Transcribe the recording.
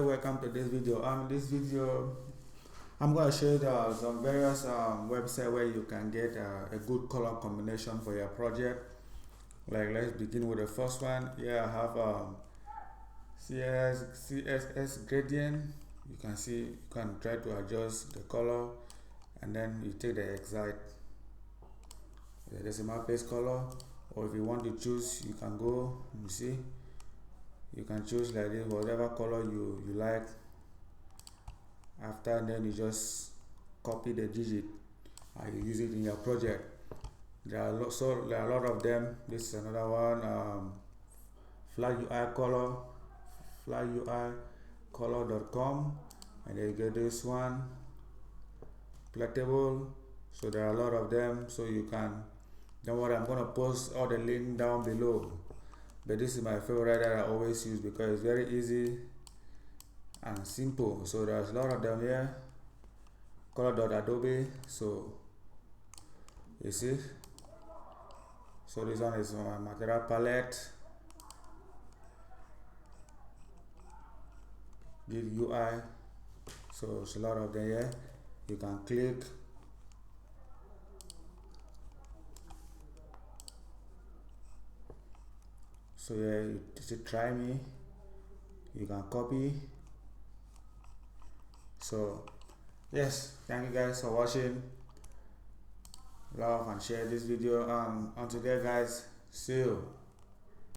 Welcome to this video. I'm going to show you some various websites where you can get a good color combination for your project. Like, let's begin with the first one. Here I have CSS gradient. You can see you can try to adjust the color, and then you take the exact decimal place color, or if you want to choose, you can go. You see, you can choose like this, whatever color you like. After then you just copy the digit and you use it in your project. There are a lot of them. This is another one. Flag UI color, flaguicolor.com, and then you get this one, Playtable. So there are a lot of them, so you can, don't worry, I'm gonna post all the link down below, but this is my favorite that I always use because it's very easy and simple. So there's a lot of them here. Color.adobe. So you see, so this one is my material palette. Grid UI. So it's a lot of them here. You can click. So yeah, you should try me. You can copy. So yes, thank you guys for watching. Love and share this video. Until there guys, see you.